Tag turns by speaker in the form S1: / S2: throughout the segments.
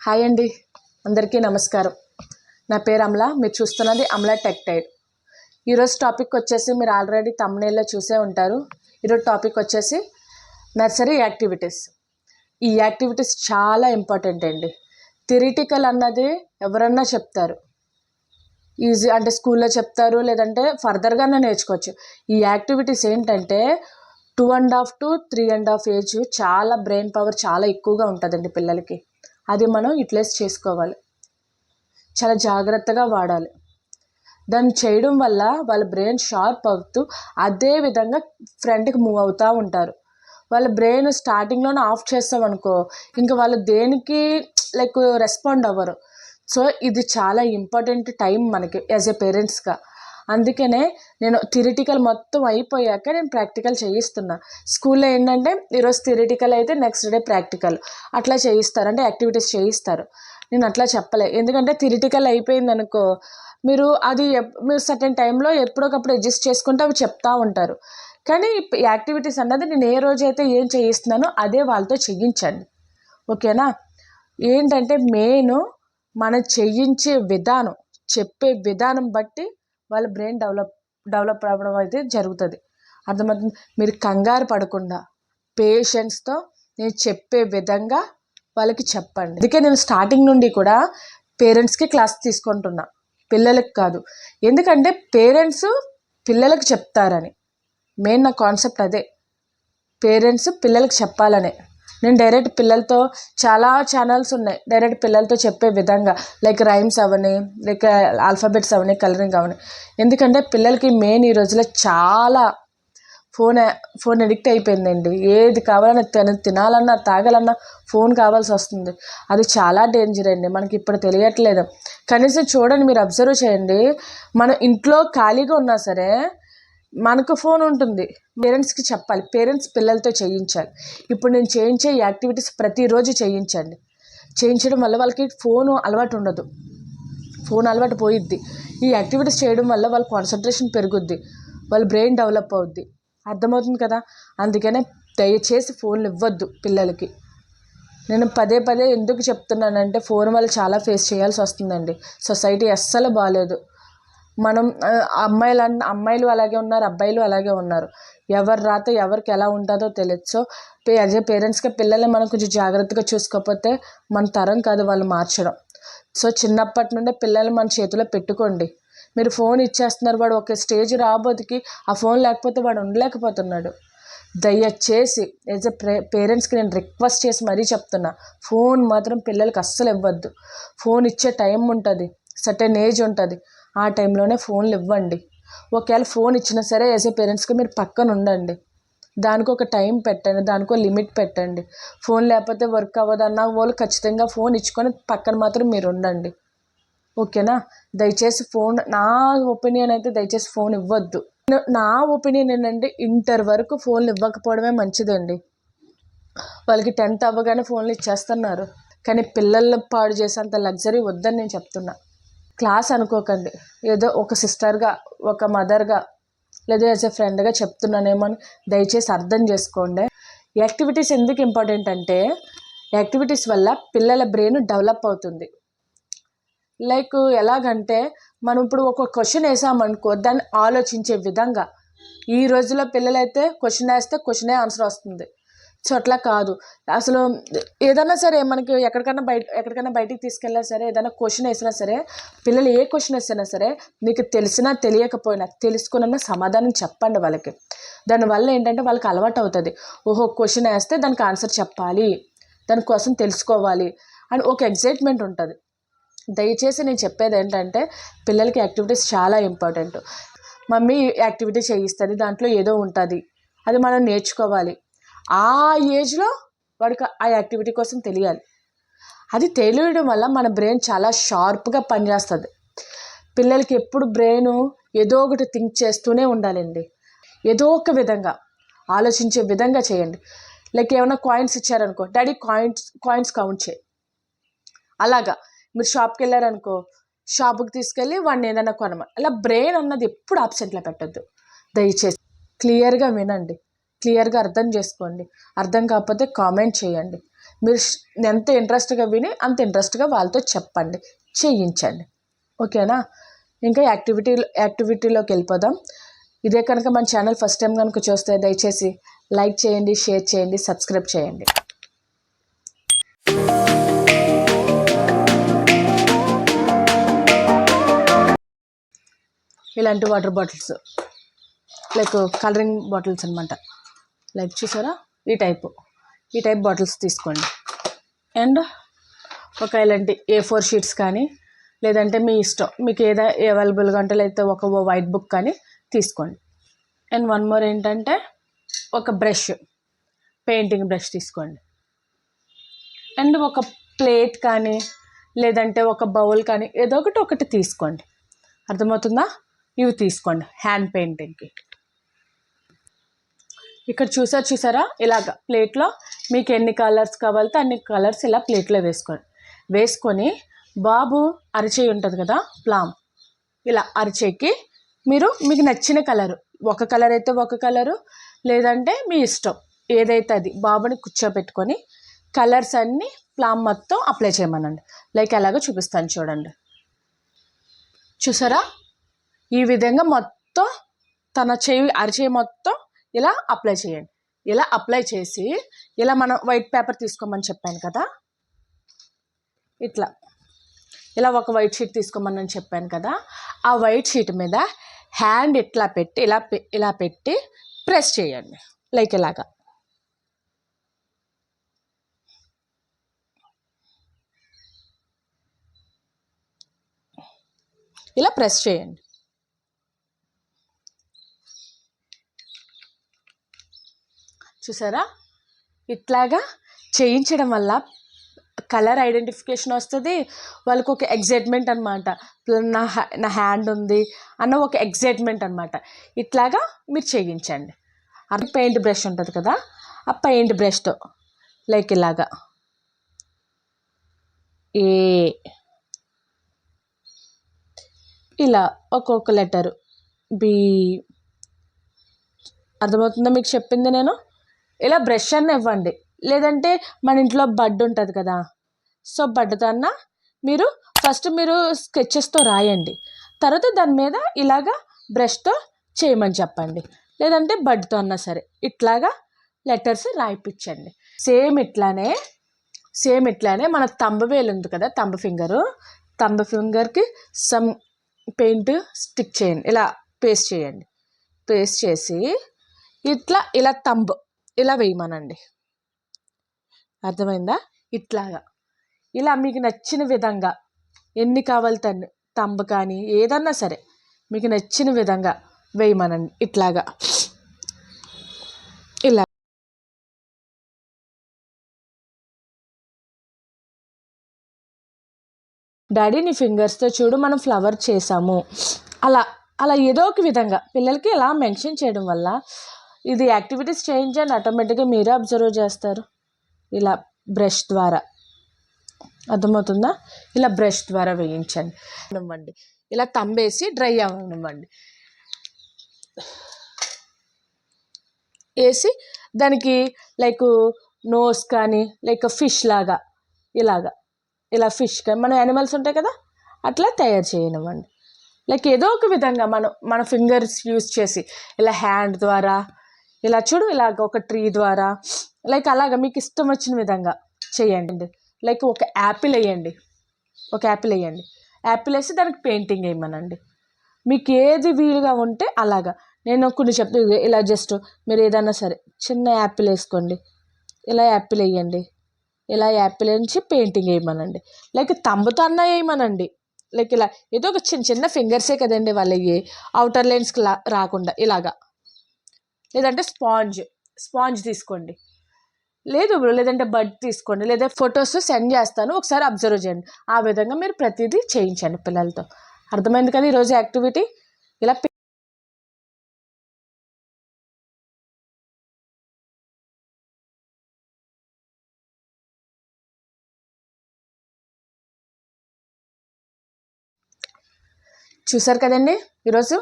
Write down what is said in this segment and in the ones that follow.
S1: Hi అండి, అందరికీ నమస్కారం. నా పేరు అమల. మీరు చూస్తున్నది అమల టెక్ టైడ్. ఈరోజు టాపిక్ వచ్చేసి మీరు ఆల్రెడీ థంబ్నెయిల్లో చూసే ఉంటారు. ఈరోజు టాపిక్ వచ్చేసి నర్సరీ యాక్టివిటీస్. ఈ యాక్టివిటీస్ చాలా ఇంపార్టెంట్ అండి. థియరిటికల్ అన్నది ఎవరన్నా చెప్తారు, ఈజీ అంటే స్కూల్లో చెప్తారు, లేదంటే ఫర్దర్గానే నేర్చుకోవచ్చు. ఈ యాక్టివిటీస్ ఏంటంటే 2.5 to 3.5 ఏజ్ చాలా బ్రెయిన్ పవర్ చాలా ఎక్కువగా ఉంటుందండి పిల్లలకి. అది మనం యూటిలైజ్ చేసుకోవాలి, చాలా జాగ్రత్తగా వాడాలి. దాన్ని చేయడం వల్ల వాళ్ళ బ్రెయిన్ షార్ప్ అవుతూ అదే విధంగా ఫ్రంట్కి మూవ్ అవుతూ ఉంటారు. వాళ్ళ బ్రెయిన్ స్టార్టింగ్లోనే ఆఫ్ చేస్తామనుకో, ఇంకా వాళ్ళు దేనికి రెస్పాండ్ అవ్వరు. సో ఇది చాలా ఇంపార్టెంట్ టైం మనకి యాజ్ ఏ పేరెంట్స్గా. అందుకనే నేను థియరిటికల్ మొత్తం అయిపోయాక నేను ప్రాక్టికల్ చేయిస్తున్నా. స్కూల్లో ఏంటంటే ఈరోజు థియరిటికల్ అయితే నెక్స్ట్ డే ప్రాక్టికల్ అట్లా చేయిస్తారు, అంటే యాక్టివిటీస్ చేయిస్తారు. నేను అట్లా చెప్పలే, ఎందుకంటే థియరిటికల్ అయిపోయింది అనుకో, మీరు మీరు సర్టెన్ టైంలో ఎప్పుడొకప్పుడు అడ్జస్ట్ చేసుకుంటే అవి చెప్తూ ఉంటారు. కానీ యాక్టివిటీస్ అన్నది నేను ఏ రోజైతే ఏం చేయిస్తున్నానో అదే వాళ్ళతో చేయించండి, ఓకేనా? ఏంటంటే మెయిన్ మనం చేయించే విధానం, చెప్పే విధానం బట్టి వాళ్ళ బ్రెయిన్ డెవలప్ అవ్వడం అయితే జరుగుతుంది. అర్థమవుతుంది? మీరు కంగారు పడకుండా పేషెన్స్తో నేను చెప్పే విధంగా వాళ్ళకి చెప్పండి. అందుకే నేను స్టార్టింగ్ నుండి కూడా పేరెంట్స్కి క్లాస్ తీసుకుంటున్నా, పిల్లలకు కాదు. ఎందుకంటే పేరెంట్స్ పిల్లలకు చెప్తారని మెయిన్ నా కాన్సెప్ట్ అదే. పేరెంట్స్ పిల్లలకు చెప్పాలనే నేను డైరెక్ట్ పిల్లలతో చాలా ఛానల్స్ ఉన్నాయి, డైరెక్ట్ పిల్లలతో చెప్పే విధంగా, లైక్ రైమ్స్ అవని, లైక్ ఆల్ఫాబెట్స్ అవని, కలరింగ్ అవని. ఎందుకంటే పిల్లలకి మెయిన్ ఈ రోజులో చాలా ఫోన్ అడిక్ట్ అయిపోయిందండి. ఏది కావాలన్నా తినాలన్నా తాగాలన్నా ఫోన్ కావాల్సి వస్తుంది. అది చాలా డేంజర్ అండి, మనకి ఇప్పుడు తెలియట్లేదు. కనీసం చూడండి, మీరు అబ్జర్వ్ చేయండి, మనం ఇంట్లో ఖాళీగా ఉన్నా సరే మనకు ఫోన్ ఉంటుంది. పేరెంట్స్కి చెప్పాలి, పేరెంట్స్ పిల్లలతో చేయించాలి. ఇప్పుడు నేను చేయించే యాక్టివిటీస్ ప్రతిరోజు చేయించండి. చేయించడం వల్ల వాళ్ళకి ఫోను అలవాటు ఉండదు, ఫోన్ అలవాటు పోయిద్ది. ఈ యాక్టివిటీస్ చేయడం వల్ల వాళ్ళ కాన్సన్ట్రేషన్ పెరుగుద్ది, వాళ్ళ బ్రెయిన్ డెవలప్ అవుద్ది. అర్థమవుతుంది కదా? అందుకనే దయచేసి ఫోన్లు ఇవ్వద్దు పిల్లలకి. నేను పదే పదే ఎందుకు చెప్తున్నానంటే ఫోన్ వల్ల చాలా ఫేస్ చేయాల్సి వస్తుందండి. సొసైటీ అస్సలు బాగాలేదు. మనం అమ్మాయిలు అలాగే ఉన్నారు, అబ్బాయిలు అలాగే ఉన్నారు. ఎవరి రాత ఎవరికి ఎలా ఉంటుందో తెలియదు. సో యాజ్ ఏ పేరెంట్స్గా పిల్లల్ని మనం కొంచెం జాగ్రత్తగా చూసుకోకపోతే మన తరం కాదు వాళ్ళు మార్చడం. సో చిన్నప్పటి నుండే పిల్లల్ని మన చేతిలో పెట్టుకోండి. మీరు ఫోన్ ఇచ్చేస్తున్నారు, వాడు ఒక స్టేజ్ రాబోతుకి ఆ ఫోన్ లేకపోతే వాడు ఉండలేకపోతున్నాడు. దయచేసి యాజ్ ఎ పేరెంట్స్కి నేను రిక్వెస్ట్ చేసి మరీ చెప్తున్నా, ఫోన్ మాత్రం పిల్లలకి అస్సలు ఇవ్వద్దు. ఫోన్ ఇచ్చే టైం ఉంటుంది, సర్టెన్ ఏజ్ ఉంటుంది, ఆ టైంలోనే ఫోన్లు ఇవ్వండి. ఒకవేళ ఫోన్ ఇచ్చినా సరే యాజ్ ఏ పేరెంట్స్గా మీరు పక్కన ఉండండి, దానికి ఒక టైం పెట్టండి, దానికి ఒక లిమిట్ పెట్టండి. ఫోన్ లేకపోతే వర్క్ అవ్వదన్న వాళ్ళు ఖచ్చితంగా ఫోన్ ఇచ్చుకొని పక్కన మాత్రం మీరు ఉండండి, ఓకేనా? దయచేసి ఫోన్, నా ఒపీనియన్ అయితే దయచేసి ఫోన్ ఇవ్వద్దు. నా ఒపీనియన్ ఏంటంటే ఇంటర్ వరకు ఫోన్లు ఇవ్వకపోవడమే మంచిదండి. వాళ్ళకి 10th అవ్వగానే ఫోన్లు ఇచ్చేస్తున్నారు, కానీ పిల్లలు పాడు చేసేంత లగ్జరీ వద్దని నేను చెప్తున్నా. క్లాస్ అనుకోకండి, ఏదో ఒక సిస్టర్గా, ఒక మదర్గా, లేదా యాజ్ ఎ ఫ్రెండ్గా చెప్తున్నానేమో అని దయచేసి అర్థం చేసుకోండి. యాక్టివిటీస్ ఎందుకు ఇంపార్టెంట్ అంటే యాక్టివిటీస్ వల్ల పిల్లల బ్రెయిన్ డెవలప్ అవుతుంది. లైక్ ఎలాగంటే మనం ఇప్పుడు ఒక క్వశ్చన్ వేసామనుకో, దాన్ని ఆలోచించే విధంగా. ఈ రోజుల్లో పిల్లలైతే క్వశ్చన్ వేస్తే క్వశ్చనే ఆన్సర్ వస్తుంది. సో అట్లా కాదు. అసలు ఏదైనా సరే మనకి ఎక్కడికైనా బయటికి తీసుకెళ్ళినా సరే, ఏదైనా క్వశ్చన్ వేసినా సరే, పిల్లలు ఏ క్వశ్చన్ వేసినా సరే మీకు తెలిసినా తెలియకపోయినా తెలుసుకున్న సమాధానం చెప్పండి వాళ్ళకి. దానివల్ల ఏంటంటే వాళ్ళకి అలవాటు అవుతుంది. ఓహో, క్వశ్చన్ వేస్తే దానికి ఆన్సర్ చెప్పాలి, దానికోసం తెలుసుకోవాలి అని ఒక ఎగ్జైట్మెంట్ ఉంటుంది. దయచేసి నేను చెప్పేది ఏంటంటే పిల్లలకి యాక్టివిటీస్ చాలా ఇంపార్టెంట్. మమ్మీ యాక్టివిటీ చేయిస్తుంది, దాంట్లో ఏదో ఉంటుంది, అది మనం నేర్చుకోవాలి. ఆ ఏజ్లో వాడికి ఆ యాక్టివిటీ కోసం తెలియాలి. అది తెలియడం వల్ల మన బ్రెయిన్ చాలా షార్ప్గా పనిచేస్తుంది. పిల్లలకి ఎప్పుడు బ్రెయిన్ ఏదో ఒకటి థింక్ చేస్తూనే ఉండాలండి, ఏదో ఒక విధంగా ఆలోచించే విధంగా చేయండి. లైక్ ఏమైనా కాయిన్స్ ఇచ్చారనుకో, డాడీ కాయిన్స్ కౌంట్ చేయి. అలాగా మీరు షాప్కి వెళ్ళారనుకో, షాప్కి తీసుకెళ్ళి వాడిని ఏదైనా కొనమని. అలా బ్రెయిన్ అన్నది ఎప్పుడు ఆబ్సెంట్లో పెట్టద్దు. దయచేసి క్లియర్గా వినండి, క్లియర్గా అర్థం చేసుకోండి. అర్థం కాకపోతే కామెంట్ చేయండి. మీరు ఎంత ఇంట్రెస్ట్గా విని అంత ఇంట్రెస్ట్గా వాళ్ళతో చెప్పండి, చేయించండి. ఓకేనా? ఇంకా యాక్టివిటీలోకి వెళ్ళిపోదాం. ఇదే కనుక మన ఛానల్ ఫస్ట్ టైం కనుక చూస్తే దయచేసి లైక్ చేయండి, షేర్ చేయండి, సబ్స్క్రైబ్ చేయండి. ఇలాంటి water bottles like colouring bottles అనమాట. లైక్ చూసారా, ఈ టైప్ బాటిల్స్ తీసుకోండి. అండ్ ఒక ఇలాంటి A4 షీట్స్ కానీ, లేదంటే మీ ఇష్టం, మీకు ఏదో అవైలబుల్గా ఉంటే, లేకపోతే ఒక వైట్ బుక్ కానీ తీసుకోండి. అండ్ వన్ మోర్ ఏంటంటే ఒక బ్రష్, పెయింటింగ్ బ్రష్ తీసుకోండి. అండ్ ఒక ప్లేట్ కానీ, లేదంటే ఒక బౌల్ కానీ, ఏదో ఒకటి తీసుకోండి. అర్థమవుతుందా? ఇవి తీసుకోండి హ్యాండ్ పెయింటింగ్కి. ఇక్కడ చూసారా, ఇలాగ ప్లేట్లో మీకు ఎన్ని కలర్స్ కావాలితే అన్ని కలర్స్ ఇలా ప్లేట్లో వేసుకొని బాబు అరిచేయి ఉంటుంది కదా, ప్లామ్, ఇలా అరిచేయికి మీకు నచ్చిన కలరు, ఒక కలర్ అయితే ఒక కలరు, లేదంటే మీ ఇష్టం ఏదైతే అది బాబుని కూర్చోబెట్టుకొని కలర్స్ అన్నీ ప్లామ్ మొత్తం అప్లై చేయమనండి. లైక్ ఎలాగో చూపిస్తాను చూడండి. చూసారా, ఈ విధంగా మొత్తం తన అరిచేయి మొత్తం ఇలా అప్లై చేయండి. ఇలా అప్లై చేసి ఇలా మనం వైట్ పేపర్ తీసుకోమని చెప్పాను కదా, ఇలా ఒక వైట్ షీట్ తీసుకోమని చెప్పాను కదా, ఆ వైట్ షీట్ మీద హ్యాండ్ ఇట్లా పెట్టి ఇలా పెట్టి ప్రెస్ చేయండి. లైక్ ఇలాగా ఇలా ప్రెస్ చేయండి. చూసారా, ఇట్లాగా చేయించడం వల్ల కలర్ ఐడెంటిఫికేషన్ వస్తుంది. వాళ్ళకు ఒక ఎగ్జైట్మెంట్ అనమాట, నా హ్యాండ్ ఉంది అన్న ఒక ఎగ్జైట్మెంట్ అనమాట. ఇట్లాగా మీరు చేయించండి. అది పెయింట్ బ్రష్ ఉంటుంది కదా, ఆ పెయింట్ బ్రష్తో లైక్ ఇలాగా ఇలా ఒక్కొక్క లెటరు బి. అర్థమవుతుందా మీకు చెప్పింది నేను? ఇలా బ్రష్ అన్న ఇవ్వండి, లేదంటే మన ఇంట్లో బడ్ ఉంటుంది కదా, సో బడ్తో అన్న మీరు స్కెచెస్తో రాయండి, తర్వాత దాని మీద ఇలాగా బ్రష్తో చేయమని చెప్పండి, లేదంటే బడ్తో అన్నా సరే ఇట్లాగా లెటర్స్ రాయిపించండి. సేమ్ ఇట్లానే మన తంబు వేలు ఉంది కదా, తంబు ఫింగర్కి సమ్ పెయింట్ స్టిక్ చేయండి, ఇలా పేస్ట్ చేయండి. పేస్ట్ చేసి ఇలా తంబు ఇలా వేయమనండి. అర్థమైందా? ఇట్లాగా ఇలా మీకు నచ్చిన విధంగా ఎన్ని కావాలి తంబు కానీ ఏదన్నా సరే మీకు నచ్చిన విధంగా వేయమనండి. ఇట్లాగా ఇలా డాడీ నీ ఫింగర్స్తో చూడు మనం ఫ్లవర్ చేసాము, అలా ఏదో ఒక విధంగా పిల్లలకి ఇలా మెన్షన్ చేయడం వల్ల ఇది యాక్టివిటీస్ చేయించండి, ఆటోమేటిక్గా మీరే అబ్జర్వ్ చేస్తారు. ఇలా బ్రష్ ద్వారా, అర్థమవుతుందా? ఇలా బ్రష్ ద్వారా వేయించండి. ఇవ్వండి, ఇలా తంబేసి డ్రై అవ్వనివ్వండి. వేసి దానికి లైక్ నోస్ కానీ, లైక్ ఫిష్ లాగా ఇలా ఫిష్ కానీ మన యానిమల్స్ ఉంటాయి కదా, అట్లా తయారు చేయనివ్వండి. లైక్ ఏదో ఒక విధంగా మన ఫింగర్స్ యూజ్ చేసి ఇలా హ్యాండ్ ద్వారా ఇలా చూడు, ఇలాగ ఒక ట్రీ ద్వారా లైక్ అలాగ మీకు ఇష్టం వచ్చిన విధంగా చేయండి. లైక్ ఒక యాపిల్ వేయండి, యాపిల్ వేసి దానికి పెయింటింగ్ వేయమనండి. మీకు ఏది వీలుగా ఉంటే అలాగా. నేను కొన్ని చెప్తే ఇలా జస్ట్ మీరు ఏదైనా సరే చిన్న యాపిల్ వేసుకోండి, ఇలా యాపిల్ వేయండి, ఇలా యాపిల్ నుంచి పెయింటింగ్ వేయమనండి. లైక్ తంబుతో అన్న వేయమనండి. లైక్ ఇలా ఏదో ఒక చిన్న ఫింగర్సే కదండి వాళ్ళకి, అవుటర్ లైన్స్కి రాకుండా ఇలాగా. లేదంటే స్పాంజ్ తీసుకోండి, లేదంటే బడ్ తీసుకోండి, లేదా ఫొటోస్ సెండ్ చేస్తాను, ఒకసారి అబ్జర్వ్ చేయండి. ఆ విధంగా మీరు ప్రతిదీ చేయించండి పిల్లలతో. అర్థమైంది కదా ఈరోజు యాక్టివిటీ? ఇలా చూసారు కదండి ఈరోజు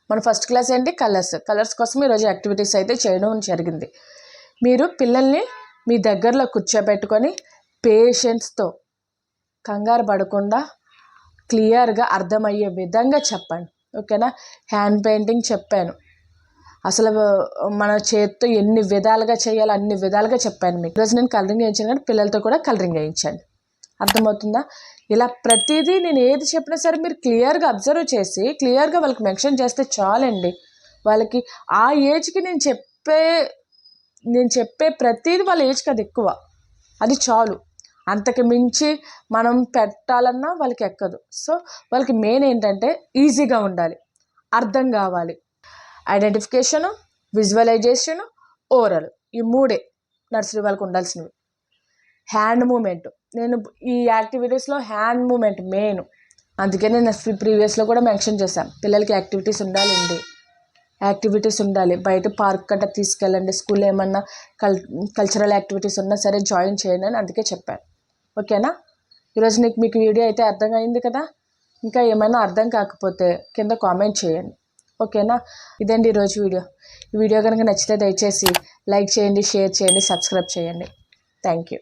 S1: మన ఫస్ట్ క్లాస్ ఏంటి కలర్స్ కోసం ఈరోజు యాక్టివిటీస్ అయితే చేయడం జరిగింది. మీరు పిల్లల్ని మీ దగ్గరలో కూర్చోబెట్టుకొని పేషెన్స్తో కంగారు పడకుండా క్లియర్గా అర్థమయ్యే విధంగా చెప్పండి. ఓకేనా? హ్యాండ్ పెయింటింగ్ చెప్పాను, అసలు మన చేతితో ఎన్ని విధాలుగా చేయాలో అన్ని విధాలుగా చెప్పాను మీకు. ఈరోజు నేను కలరింగ్ వేయించాను కానీ పిల్లలతో కూడా కలరింగ్ వేయించాను. అర్థమవుతుందా? ఇలా ప్రతిదీ నేను ఏది చెప్పినా సరే మీరు క్లియర్గా అబ్జర్వ్ చేసి క్లియర్గా వాళ్ళకి మెన్షన్ చేస్తే చాలండి. వాళ్ళకి ఆ ఏజ్కి నేను చెప్పే ప్రతిదీ వాళ్ళ ఏజ్కి అది ఎక్కువ, అది చాలు. అంతకు మించి మనం పెట్టాలన్నా వాళ్ళకి ఎక్కదు. సో వాళ్ళకి మెయిన్ ఏంటంటే ఈజీగా ఉండాలి, అర్థం కావాలి. ఐడెంటిఫికేషను, విజువలైజేషను, ఓరల్, ఈ మూడే నర్సరీ వాళ్ళకు ఉండాల్సినవి. హ్యాండ్ మూమెంట్, నేను ఈ యాక్టివిటీస్లో హ్యాండ్ మూమెంట్ మెయిన్, అందుకే నేను ప్రీవియస్లో కూడా మెన్షన్ చేశాను. పిల్లలకి యాక్టివిటీస్ ఉండాలి. బయట పార్క్ గట్రా తీసుకెళ్ళండి, స్కూల్లో ఏమన్నా కల్చరల్ యాక్టివిటీస్ ఉన్నా సరే జాయిన్ చేయండి అని అందుకే చెప్పాను. ఓకేనా? ఈరోజు మీకు వీడియో అయితే అర్థం అయింది కదా. ఇంకా ఏమైనా అర్థం కాకపోతే కింద కామెంట్ చేయండి. ఓకేనా? ఇదండి ఈరోజు వీడియో. ఈ వీడియో కనుక నచ్చితే దయచేసి లైక్ చేయండి, షేర్ చేయండి, సబ్స్క్రైబ్ చేయండి. Thank you.